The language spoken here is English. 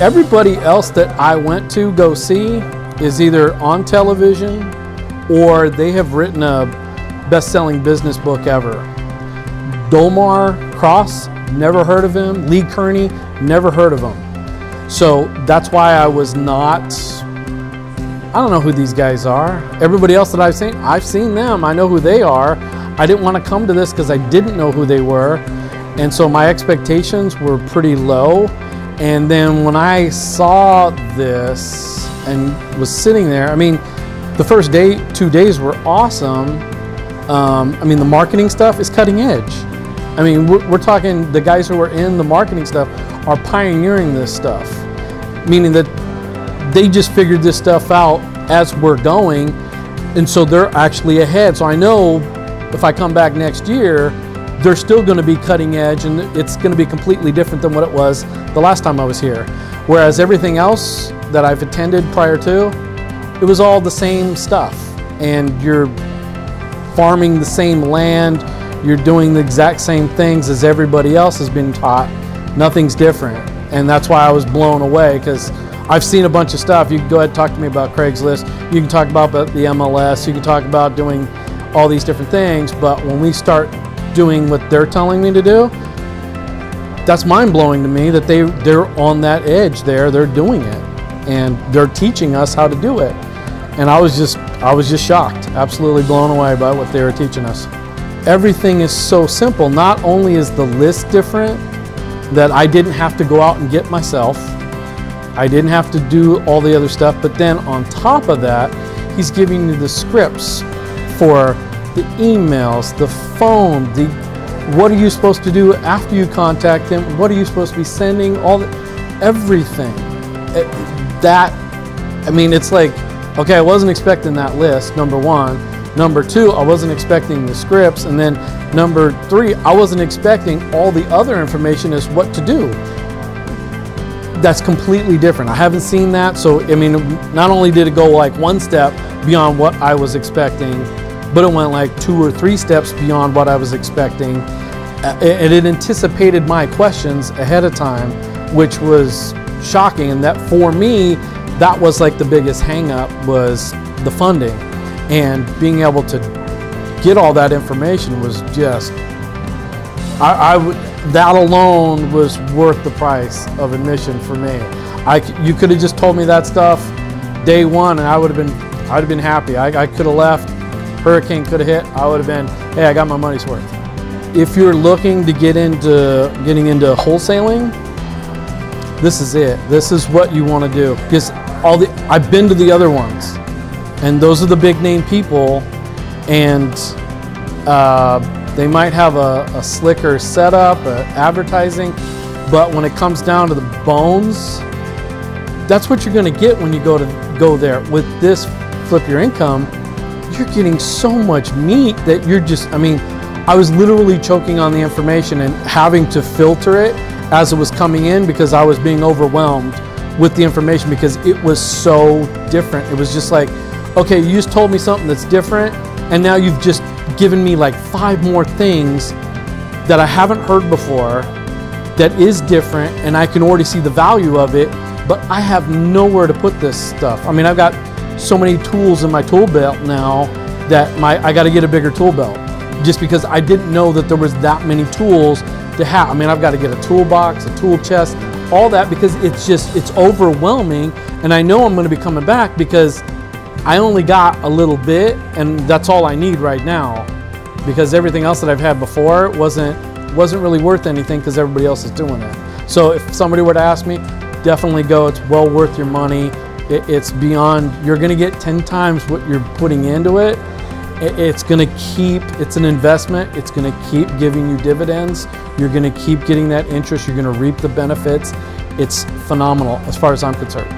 Everybody else that I went to go see is either on television or they have written a best-selling business book ever. Dolmar Cross, never heard of him. Lee Kearney, never heard of him. So that's why I was not, I don't know who these guys are. Everybody else that I've seen them. I know who they are. I didn't want to come to this because I didn't know who they were. And so my expectations were pretty low. And then when I saw this and was sitting there, I mean, the first 2 days were awesome. I mean, the marketing stuff is cutting edge. I mean, we're talking, the guys who are in the marketing stuff are pioneering this stuff, meaning that they just figured this stuff out as we're going, and so they're actually ahead. So I know if I come back next year, they're still going to be cutting edge, and it's going to be completely different than what it was the last time I was here. Whereas everything else that I've attended prior to, it was all the same stuff, and you're farming the same land, you're doing the exact same things as everybody else has been taught. Nothing's different. And that's why I was blown away, because I've seen a bunch of stuff. You can go ahead and talk to me about Craigslist. You can talk about the MLS. You can talk about doing all these different things. But when we start doing what they're telling me to do, that's mind-blowing to me that they're on that edge there. They're doing it. And they're teaching us how to do it. And I was just shocked, absolutely blown away by what they were teaching us. Everything is so simple. Not only is the list different, that I didn't have to go out and get myself. I didn't have to do all the other stuff, but then on top of that, he's giving you the scripts for the emails, the phone, what are you supposed to do after you contact him, what are you supposed to be sending, everything. I mean, it's like, okay, I wasn't expecting that list, number one. Number two, I wasn't expecting the scripts. And then number three, I wasn't expecting all the other information as what to do. That's completely different. I haven't seen that. So, I mean, not only did it go like one step beyond what I was expecting, but it went like 2 or 3 steps beyond what I was expecting. And it anticipated my questions ahead of time, which was shocking. And that for me, that was like the biggest hang up, was the funding. And being able to get all that information was just, that alone was worth the price of admission for me. You could have just told me that stuff day one, and I'd have been happy. I could have left, hurricane could have hit, I would have been, hey, I got my money's worth. If you're looking to getting into wholesaling, this is it. This is what you want to do, because I've been to the other ones. And those are the big name people, and they might have a slicker setup, advertising, but when it comes down to the bones, that's what you're going to get when you go there. With this Flip Your Income, you're getting so much meat that you're just, I mean, I was literally choking on the information and having to filter it as it was coming in, because I was being overwhelmed with the information because it was so different. It was just like, okay, you just told me something that's different, and now you've just given me like 5 more things that I haven't heard before that is different, and I can already see the value of it, but I have nowhere to put this stuff. I mean, I've got so many tools in my tool belt now that I got to get a bigger tool belt, just because I didn't know that there was that many tools to have. I mean, I've got to get a toolbox, a tool chest, all that, because it's overwhelming, and I know I'm going to be coming back because I only got a little bit, and that's all I need right now, because everything else that I've had before wasn't really worth anything because everybody else is doing it. So if somebody were to ask me, definitely go. It's well worth your money. It's beyond, you're going to get 10 times what you're putting into it. It's going to keep, it's an investment. It's going to keep giving you dividends. You're going to keep getting that interest. You're going to reap the benefits. It's phenomenal as far as I'm concerned.